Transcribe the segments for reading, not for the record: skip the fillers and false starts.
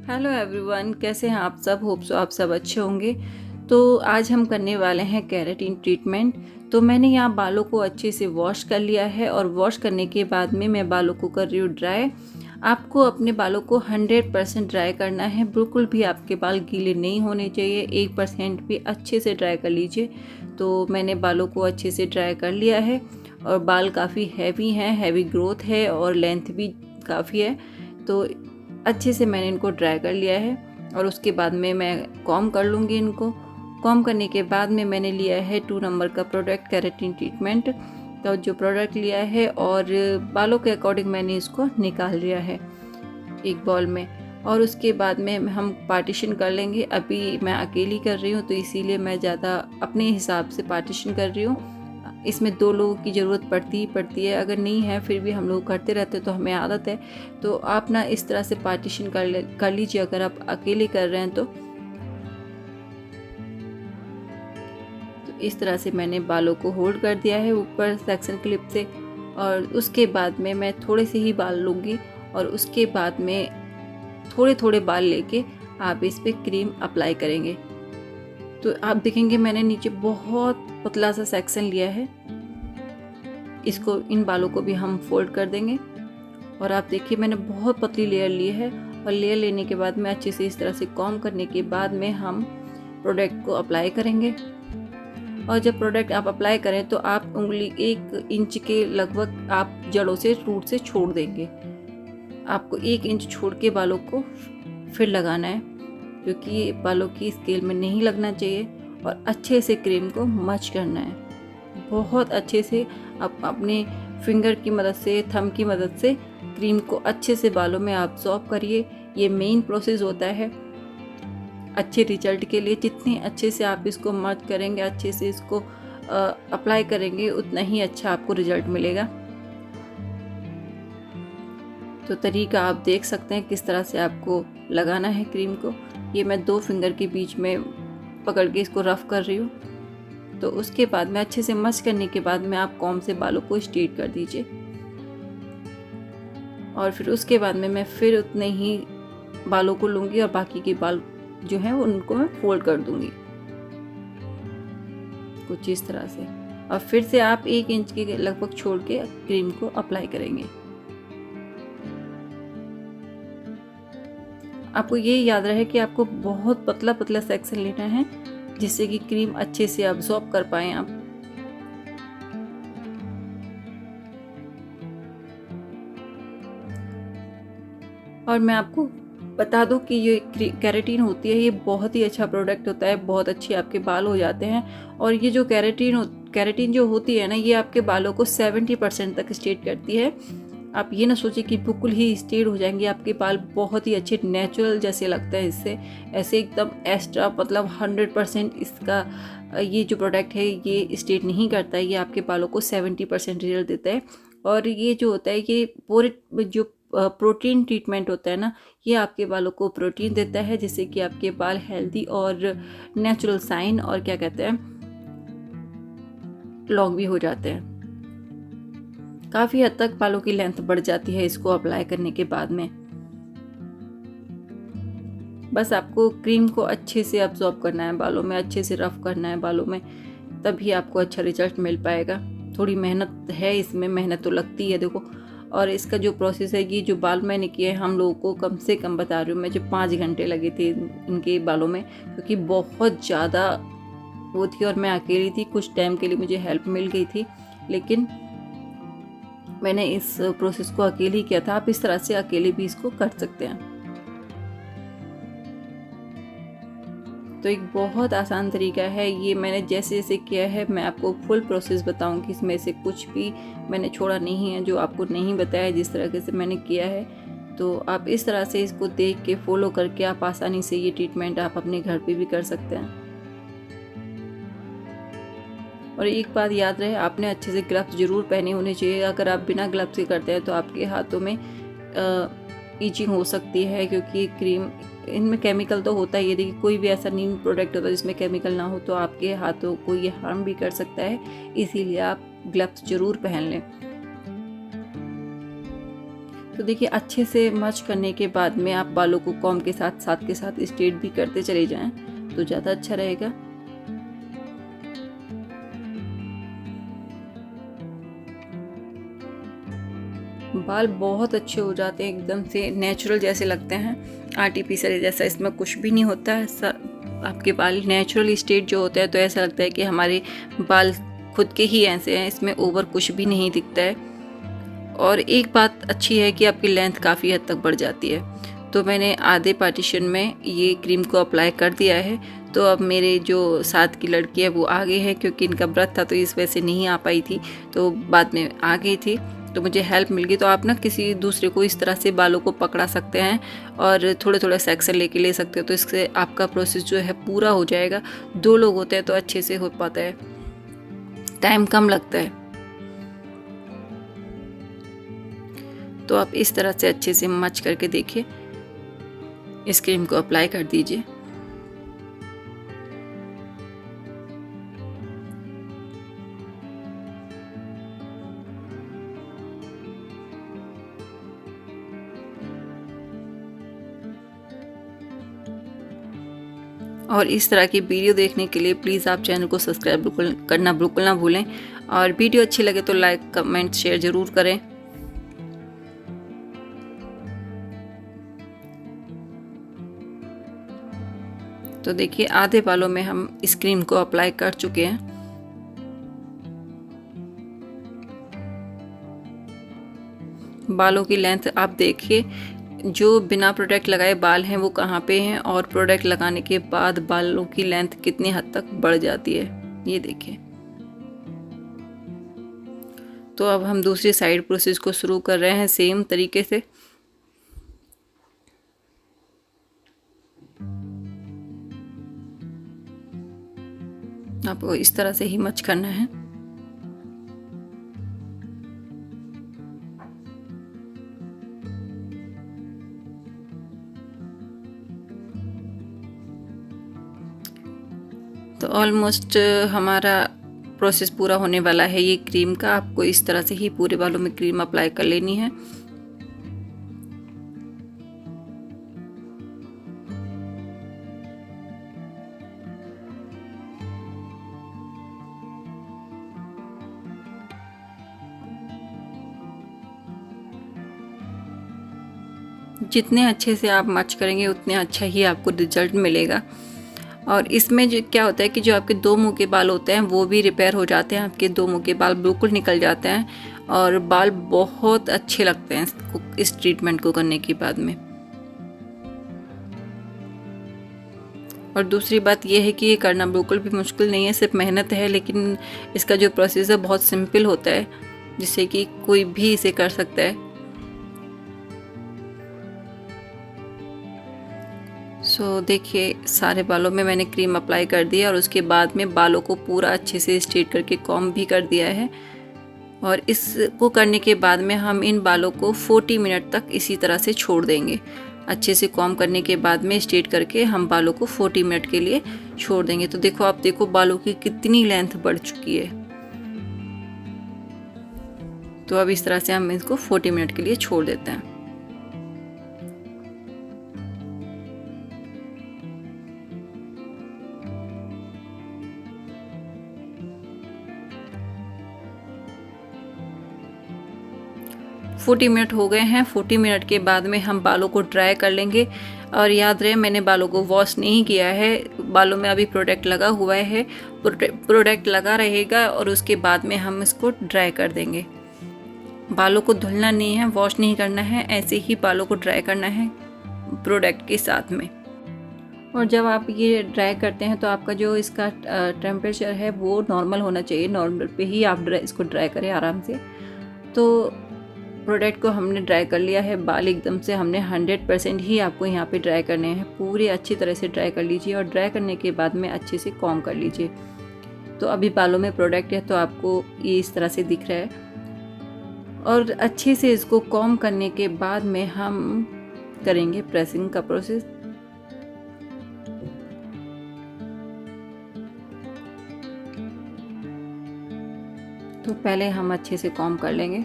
Hello everyone, कैसे हैं आप सब। होप सो आप सब अच्छे होंगे। तो आज हम करने वाले हैं केराटिन ट्रीटमेंट। तो मैंने यहाँ बालों को अच्छे से वॉश कर लिया है और वॉश करने के बाद में मैं बालों को कर रही हूँ ड्राई। आपको अपने बालों को 100% ड्राई करना है, बिल्कुल भी आपके बाल गीले नहीं होने चाहिए। 1% भी अच्छे से ड्राई कर लीजिए। तो मैंने बालों को अच्छे से ड्राई कर लिया है और बाल काफ़ी हैवी हैं, हैवी ग्रोथ है और लेंथ भी काफ़ी है। तो अच्छे से मैंने इनको ड्राई कर लिया है और उसके बाद में मैं कॉम कर लूँगी इनको। कॉम करने के बाद में मैंने लिया है 2 नंबर का प्रोडक्ट केराटिन ट्रीटमेंट। तो जो प्रोडक्ट लिया है और बालों के अकॉर्डिंग मैंने इसको निकाल लिया है एक बॉल में। और उसके बाद में हम पार्टीशन कर लेंगे। अभी मैं अकेली कर रही हूँ तो इसीलिए मैं ज़्यादा अपने हिसाब से पार्टीशन कर रही हूँ। इसमें 2 लोगों की ज़रूरत पड़ती है, अगर नहीं है फिर भी हम लोग करते रहते हैं, तो हमें आदत है। तो आप ना इस तरह से पार्टीशन कर लीजिए अगर आप अकेले कर रहे हैं तो इस तरह से मैंने बालों को होल्ड कर दिया है ऊपर सेक्शन क्लिप से। और उसके बाद में मैं थोड़े से ही बाल लूँगी और उसके बाद में थोड़े थोड़े बाल लेके आप इस पर क्रीम अप्लाई करेंगे। तो आप देखेंगे मैंने नीचे बहुत पतला सा सेक्शन लिया है। इसको इन बालों को भी हम फोल्ड कर देंगे। और आप देखिए मैंने बहुत पतली लेयर ली है और लेयर लेने के बाद में अच्छे से इस तरह से कॉम करने के बाद में हम प्रोडक्ट को अप्लाई करेंगे। और जब प्रोडक्ट आप अप्लाई करें तो आप उंगली 1 इंच के लगभग आप जड़ों से रूट से छोड़ देंगे। आपको 1 इंच छोड़ के बालों को फिर लगाना है, क्योंकि बालों की स्केल में नहीं लगना चाहिए। और अच्छे से क्रीम को मच करना है, बहुत अच्छे से। आप अपने फिंगर की मदद से, थंब की मदद से क्रीम को अच्छे से बालों में अब्सॉर्ब करिए। ये मेन प्रोसेस होता है अच्छे रिजल्ट के लिए। जितने अच्छे से आप इसको मच करेंगे, अच्छे से इसको अप्लाई करेंगे, उतना ही अच्छा आपको रिजल्ट मिलेगा। तो तरीका आप देख सकते हैं किस तरह से आपको लगाना है क्रीम को। ये मैं 2 फिंगर के बीच में पकड़ के इसको रफ कर रही हूँ। तो उसके बाद में अच्छे से मस करने के बाद में आप कॉम से बालों को स्ट्रेट कर दीजिए। और फिर उसके बाद में मैं फिर उतने ही बालों को लूँगी और बाकी के बाल जो हैं उनको मैं फोल्ड कर दूँगी कुछ इस तरह से। और फिर से आप 1 इंच के लगभग छोड़ के क्रीम को अप्लाई करेंगे। आपको ये याद रहे कि आपको बहुत पतला पतला सेक्शन लेना है, जिससे कि क्रीम अच्छे से अब्सॉर्ब कर पाएँ आप। और मैं आपको बता दूं कि ये केराटिन होती है, ये बहुत ही अच्छा प्रोडक्ट होता है, बहुत अच्छे आपके बाल हो जाते हैं। और ये जो केराटिन जो होती है ना, ये आपके बालों को 70% तक स्ट्रेट करती है। आप ये ना सोचिए कि बिल्कुल ही स्ट्रेट हो जाएंगे, आपके बाल बहुत ही अच्छे नेचुरल जैसे लगता है इससे, ऐसे एकदम एक्स्ट्रा, मतलब 100% इसका ये जो प्रोडक्ट है ये स्ट्रेट नहीं करता है। ये आपके बालों को 70% रिजल्ट देता है। और ये जो होता है ये पूरे जो प्रोटीन ट्रीटमेंट होता है ना, ये आपके बालों को प्रोटीन देता है, जिससे कि आपके बाल हेल्दी और नेचुरल साइन और क्या कहते हैं लॉन्ग भी हो जाते हैं। काफ़ी हद तक बालों की लेंथ बढ़ जाती है इसको अप्लाई करने के बाद में। बस आपको क्रीम को अच्छे से अब्सॉर्ब करना है बालों में, अच्छे से रफ करना है बालों में, तभी आपको अच्छा रिजल्ट मिल पाएगा। थोड़ी मेहनत है इसमें, मेहनत तो लगती है देखो। और इसका जो प्रोसेस है, ये जो बाल मैंने किए हैं, हम लोगों को कम से कम बता रही हूँ मैं, जो 5 घंटे लगे थे इनके बालों में, क्योंकि बहुत ज़्यादा वो थी और मैं अकेली थी। कुछ टाइम के लिए मुझे हेल्प मिल गई थी, लेकिन मैंने इस प्रोसेस को अकेले ही किया था। आप इस तरह से अकेले भी इसको कर सकते हैं। तो एक बहुत आसान तरीका है ये, मैंने जैसे जैसे किया है मैं आपको फुल प्रोसेस बताऊंगी, इसमें से कुछ भी मैंने छोड़ा नहीं है जो आपको नहीं बताया, जिस तरह से मैंने किया है। तो आप इस तरह से इसको देख के फॉलो करके आप आसानी से ये ट्रीटमेंट आप अपने घर पे भी कर सकते हैं। और एक बात याद रहे, आपने अच्छे से ग्लव्स जरूर पहने होने चाहिए। अगर आप बिना ग्लव्स के करते हैं तो आपके हाथों में ईचिंग हो सकती है, क्योंकि क्रीम इनमें केमिकल तो होता ही है। देखिए कोई भी ऐसा नहीं प्रोडक्ट होता जिसमें केमिकल ना हो, तो आपके हाथों को ये हार्म भी कर सकता है, इसीलिए आप ग्लव्स जरूर पहन लें। तो देखिए अच्छे से मच करने के बाद में आप बालों को कॉम्ब के साथ स्ट्रेट भी करते चले जाएं तो ज़्यादा अच्छा रहेगा। बाल बहुत अच्छे हो जाते हैं, एकदम से नेचुरल जैसे लगते हैं, आर्टिफिशियल जैसा इसमें कुछ भी नहीं होता है। आपके बाल नेचुरल स्टेट जो होता है तो ऐसा लगता है कि हमारे बाल खुद के ही ऐसे हैं, इसमें ओवर कुछ भी नहीं दिखता है। और एक बात अच्छी है कि आपकी लेंथ काफ़ी हद तक बढ़ जाती है। तो मैंने आधे पार्टीशन में ये क्रीम को अप्लाई कर दिया है। तो अब मेरे जो साथ की लड़की है वो आगे है, क्योंकि इनका व्रत था तो इस वजह से नहीं आ पाई थी, तो बाद में आ गई थी, तो मुझे हेल्प मिल गई। तो आप ना किसी दूसरे को इस तरह से बालों को पकड़ा सकते हैं और थोड़े थोड़े सेक्शन लेके ले सकते हो, तो इससे आपका प्रोसेस जो है पूरा हो जाएगा। 2 लोग होते हैं तो अच्छे से हो पाता है, टाइम कम लगता है। तो आप इस तरह से अच्छे से मच करके देखिए, इस क्रीम को अप्लाई कर दीजिए। और इस तरह की वीडियो देखने के लिए प्लीज़ आप चैनल को सब्सक्राइब करना बिल्कुल ना भूलें, और वीडियो अच्छी लगे तो लाइक कमेंट शेयर ज़रूर करें। तो देखिए आधे बालों में हम इस क्रीम को अप्लाई कर चुके हैं। बालों की लेंथ आप देखिए, जो बिना प्रोडक्ट लगाए बाल हैं वो कहाँ पे हैं, और प्रोडक्ट लगाने के बाद बालों की लेंथ कितनी हद तक बढ़ जाती है, ये देखिए। तो अब हम दूसरी साइड प्रोसेस को शुरू कर रहे हैं सेम तरीके से। आपको इस तरह से ही मच करना है। तो ऑलमोस्ट हमारा प्रोसेस पूरा होने वाला है ये क्रीम का। आपको इस तरह से ही पूरे बालों में क्रीम अप्लाई कर लेनी है। जितने अच्छे से आप मच करेंगे उतने अच्छा ही आपको रिजल्ट मिलेगा। और इसमें जो क्या होता है कि जो आपके 2 मुंह के बाल होते हैं वो भी रिपेयर हो जाते हैं, आपके 2 मुंह के बाल बिल्कुल निकल जाते हैं और बाल बहुत अच्छे लगते हैं इस ट्रीटमेंट को करने के बाद में। और दूसरी बात यह है कि ये करना बिल्कुल भी मुश्किल नहीं है, सिर्फ मेहनत है, लेकिन इसका जो प्रोसेस है बहुत सिंपल होता है, जिससे कि कोई भी इसे कर सकता है। सो देखिए सारे बालों में मैंने क्रीम अप्लाई कर दिया और उसके बाद में बालों को पूरा अच्छे से स्ट्रेट करके कॉम्ब भी कर दिया है। और इसको करने के बाद में हम इन बालों को 40 मिनट तक इसी तरह से छोड़ देंगे। अच्छे से कॉम्ब करने के बाद में स्ट्रेट करके हम बालों को 40 मिनट के लिए छोड़ देंगे। तो देखो आप देखो बालों की कितनी लेंथ बढ़ चुकी है। तो अब इस तरह से हम इसको 40 मिनट के लिए छोड़ देते हैं। मिनट हो गए हैं। 40 मिनट के बाद में हम बालों को ड्राई कर लेंगे। और याद रहे मैंने बालों को वॉश नहीं किया है, बालों में अभी प्रोडक्ट लगा हुआ है, प्रोडक्ट लगा रहेगा और उसके बाद में हम इसको ड्राई कर देंगे। बालों को धुलना नहीं है, वॉश नहीं करना है, ऐसे ही बालों को ड्राई करना है प्रोडक्ट के साथ में। और जब आप ये ड्राई करते हैं तो आपका जो इसका टेम्परेचर है वो नॉर्मल होना चाहिए। नॉर्मल पे ही आप इसको ड्राई करें आराम से। तो प्रोडक्ट को हमने ड्राई कर लिया है, बाल एकदम से हमने 100% ही आपको यहाँ पे ड्राई करने हैं। पूरी अच्छी तरह से ड्राई कर लीजिए और ड्राई करने के बाद में अच्छे से कॉम्ब कर लीजिए। तो अभी बालों में प्रोडक्ट है तो आपको ये इस तरह से दिख रहा है। और अच्छे से इसको कॉम्ब करने के बाद में हम करेंगे प्रेसिंग का प्रोसेस। तो पहले हम अच्छे से कॉम्ब कर लेंगे।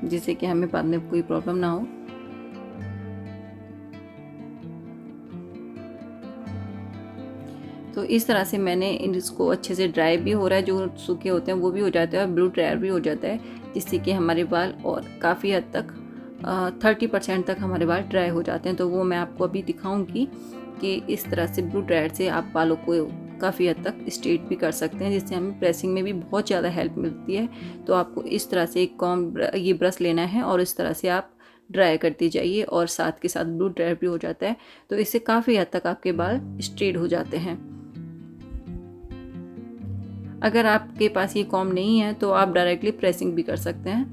जिससे कि हमें बाद में कोई प्रॉब्लम ना हो। तो इस तरह से मैंने इसको अच्छे से ड्राई भी हो रहा है, जो सूखे होते हैं वो भी हो जाते हैं और ब्लू ड्रायर भी हो जाता है, जिससे कि हमारे बाल और काफ़ी हद तक 30% तक हमारे बाल ड्राई हो जाते हैं। तो वो मैं आपको अभी दिखाऊंगी कि इस तरह से ब्लू ड्रायर से आप बालों को काफ़ी हद तक स्ट्रेट भी कर सकते हैं, जिससे हमें प्रेसिंग में भी बहुत ज़्यादा हेल्प मिलती है। तो आपको इस तरह से एक ये ब्रश लेना है और इस तरह से आप ड्राई करती जाइए और साथ के साथ ब्लू ड्रायर भी हो जाता है। तो इससे काफ़ी हद तक आपके बाल स्ट्रेट हो जाते हैं। अगर आपके पास ये कॉम्ब नहीं है तो आप डायरेक्टली प्रेसिंग भी कर सकते हैं।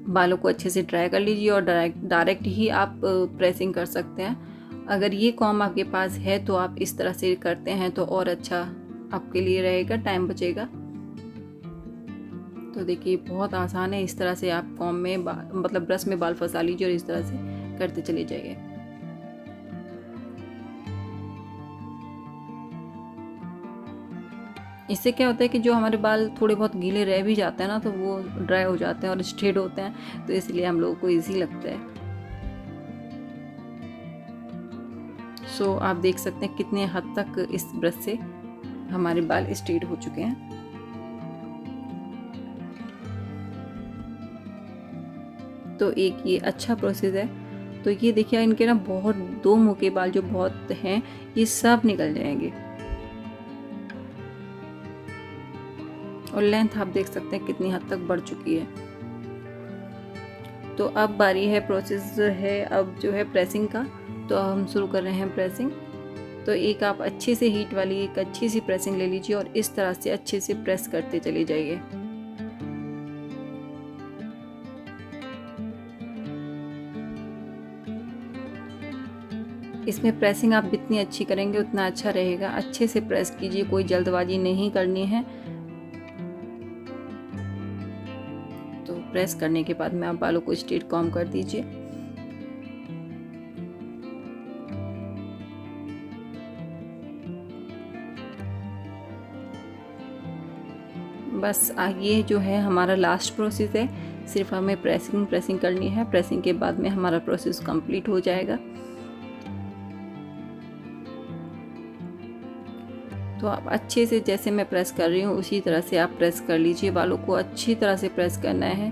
बालों को अच्छे से ड्राई कर लीजिए और डायरेक्ट ही आप प्रेसिंग कर सकते हैं। अगर ये कॉम्ब आपके पास है तो आप इस तरह से करते हैं तो और अच्छा आपके लिए रहेगा, टाइम बचेगा। तो देखिए बहुत आसान है। इस तरह से आप कॉम्ब में मतलब ब्रश में बाल फंसा लीजिए और इस तरह से करते चले जाइए। इससे क्या होता है कि जो हमारे बाल थोड़े बहुत गीले रह भी जाते हैं ना, तो वो ड्राई हो जाते हैं और स्ट्रेट होते हैं, तो इसलिए हम लोगों को इजी लगता है। सो आप देख सकते हैं कितने हद तक इस ब्रश से हमारे बाल स्ट्रेट हो चुके हैं। तो एक ये अच्छा प्रोसेस है। तो ये देखिए इनके ना बहुत 2 मुँह के बाल जो बहुत हैं ये सब निकल जाएंगे और लेंथ आप देख सकते हैं कितनी हद तक बढ़ चुकी है। तो अब बारी है प्रोसेस है अब जो है प्रेसिंग का। तो हम शुरू कर रहे हैं प्रेसिंग। तो एक आप अच्छे से हीट वाली एक अच्छी सी प्रेसिंग ले लीजिए और इस तरह से अच्छे से प्रेस करते चले जाइए। इसमें प्रेसिंग आप जितनी अच्छी करेंगे उतना अच्छा रहेगा। अच्छे से प्रेस कीजिए, कोई जल्दबाजी नहीं करनी है। तो प्रेस करने के बाद में आप बालों को स्ट्रेट कॉम्ब कर दीजिए। बस ये जो है हमारा लास्ट प्रोसेस है। सिर्फ हमें प्रेसिंग करनी है। प्रेसिंग के बाद में हमारा प्रोसेस कंप्लीट हो जाएगा। तो आप अच्छे से जैसे मैं प्रेस कर रही हूँ उसी तरह से आप प्रेस कर लीजिए। बालों को अच्छी तरह से प्रेस करना है।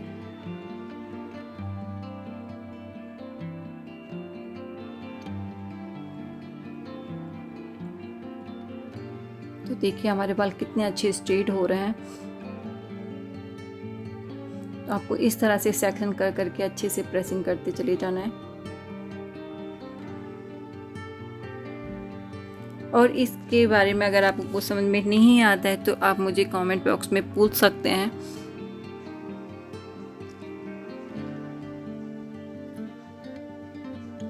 तो देखिए हमारे बाल कितने अच्छे स्ट्रेट हो रहे हैं। तो आपको इस तरह से सेक्शन कर करके अच्छे से प्रेसिंग करते चले जाना है। और इसके बारे में अगर आपको कुछ समझ में नहीं आता है तो आप मुझे कमेंट बॉक्स में पूछ सकते हैं।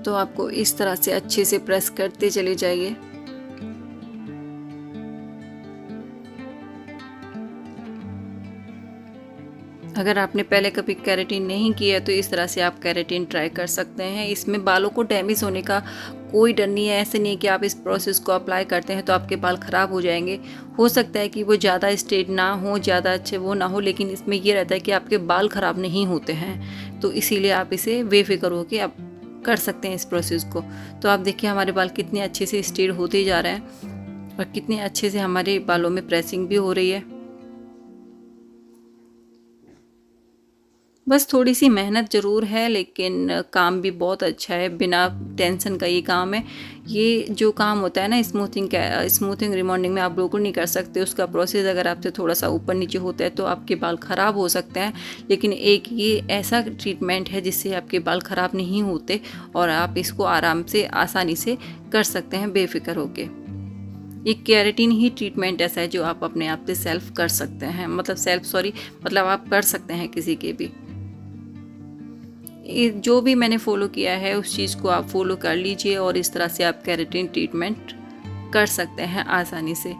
तो आपको इस तरह से अच्छे से प्रेस करते चले जाइए। अगर आपने पहले कभी केराटिन नहीं किया तो इस तरह से आप केराटिन ट्राई कर सकते हैं। इसमें बालों को डैमेज होने का कोई डर नहीं है। ऐसे नहीं है कि आप इस प्रोसेस को अप्लाई करते हैं तो आपके बाल ख़राब हो जाएंगे। हो सकता है कि वो ज़्यादा स्ट्रेट ना हो, ज़्यादा अच्छे वो ना हो, लेकिन इसमें ये रहता है कि आपके बाल ख़राब नहीं होते हैं। तो इसीलिए आप इसे बेफिक्र होकर आप कर सकते हैं इस प्रोसेस को। तो आप देखिए हमारे बाल कितने अच्छे से स्ट्रेट होते जा रहे हैं और कितने अच्छे से हमारे बालों में प्रेसिंग भी हो रही है। बस थोड़ी सी मेहनत ज़रूर है, लेकिन काम भी बहुत अच्छा है। बिना टेंशन का ये काम है। ये जो काम होता है ना स्मूथिंग रिमॉन्डिंग में आप बिल्कुल नहीं कर सकते। उसका प्रोसेस अगर आपसे थोड़ा सा ऊपर नीचे होता है तो आपके बाल ख़राब हो सकते हैं। लेकिन एक ये ऐसा ट्रीटमेंट है जिससे आपके बाल ख़राब नहीं होते और आप इसको आराम से आसानी से कर सकते हैं बेफिक्र होके। एक केराटिन ही ट्रीटमेंट ऐसा है जो आप अपने आप से सेल्फ कर सकते हैं, मतलब आप कर सकते हैं किसी के भी। जो भी मैंने फॉलो किया है उस चीज़ को आप फॉलो कर लीजिए और इस तरह से आप केराटिन ट्रीटमेंट कर सकते हैं आसानी से।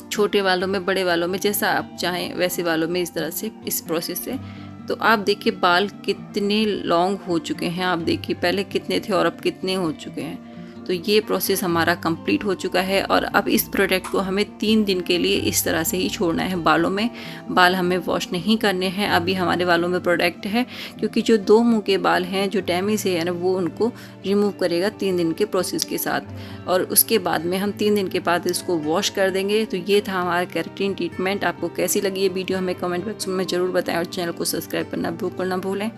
छोटे बालों में, बड़े बालों में, जैसा आप चाहें वैसे बालों में इस तरह से इस प्रोसेस से। तो आप देखिए बाल कितने लॉन्ग हो चुके हैं। आप देखिए पहले कितने थे और अब कितने हो चुके हैं। तो ये प्रोसेस हमारा कंप्लीट हो चुका है और अब इस प्रोडक्ट को हमें 3 दिन के लिए इस तरह से ही छोड़ना है बालों में। बाल हमें वॉश नहीं करने हैं अभी हमारे बालों में प्रोडक्ट है, क्योंकि जो 2 मुंह के बाल हैं जो डैमेज है ना वो उनको रिमूव करेगा 3 दिन के प्रोसेस के साथ। और उसके बाद में हम 3 दिन के बाद इसको वॉश कर देंगे। तो ये था हमारा केराटिन ट्रीटमेंट। आपको कैसी लगी ये वीडियो हमें कमेंट बॉक्स में ज़रूर बताएं और चैनल को सब्सक्राइब करना बिल्कुल ना भूलें।